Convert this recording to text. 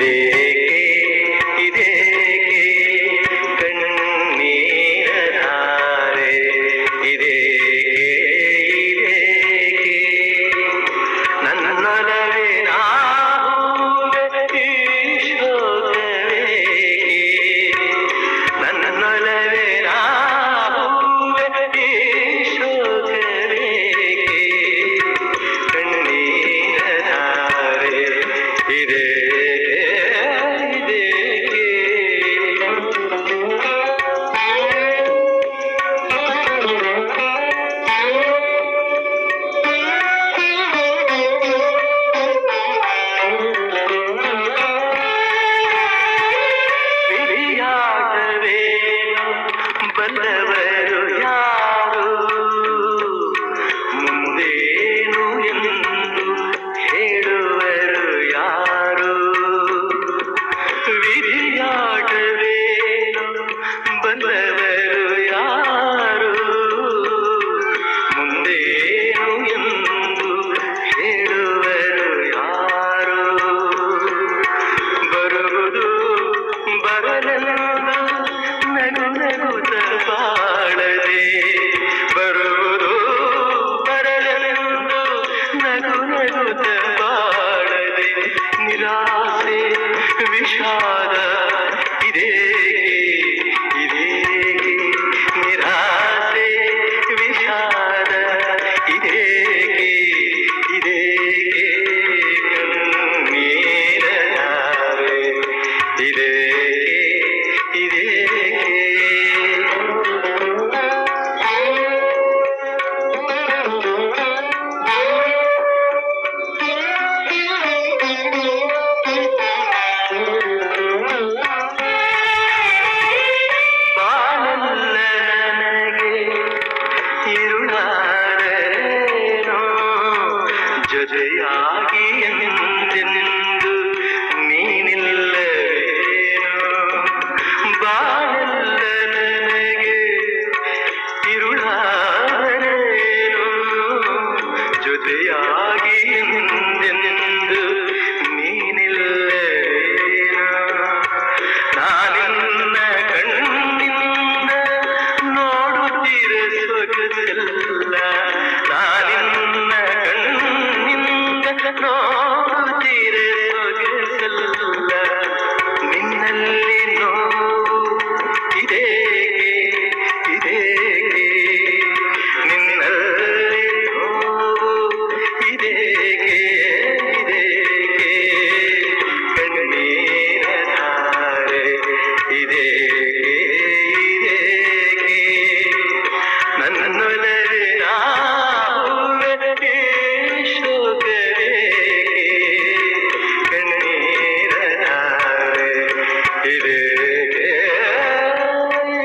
ಇದೇಕೆ ಇದೇಕೆ ಕಣ್ಣೀರ ಧಾರೆ ಇದೇಕೆ ಇದೇಕೆ ನನ್ನೊಲವೇ ನಾಹುವೆ ಈ ಶೋಕವೇಕೆ ನನ್ನೊಲವೇ ನಾಹುವೆ ಈ ಶೋಕವೇಕೆ ಕಣ್ಣೀರ ಧಾರೆ ಇದೇಕೆ ಬಲ್ಲವರು ಯಾರು ಮುಂದೇನು ಎಂದು ಹೇಳುವರು ಯಾರು ವಿಧಿಯಾಟವೇನು ಬಲ್ಲವರು ಯಾರು ಮುಂದೇನು ಎಂದು ಹೇಳುವರು ಯಾರು ಬರುವುದು ಬರಲೆಂದು ನಗುತ್ತ ಬಾಳದೆ ಬರುವುದು ಬರಲೆಂದು ನಗುತ್ತ ಬಾಳದೆ ನಿರಾಸೆ ವಿಷಾದ ಇದೇಕೆ ಇದೇಕೆ ನಿರಾಸೆ ವಿಷಾದ ಇದೇಕೆ ಇದೇಕೆ ಕಣ್ಣೀರ ಧಾರೆ ಇದೇ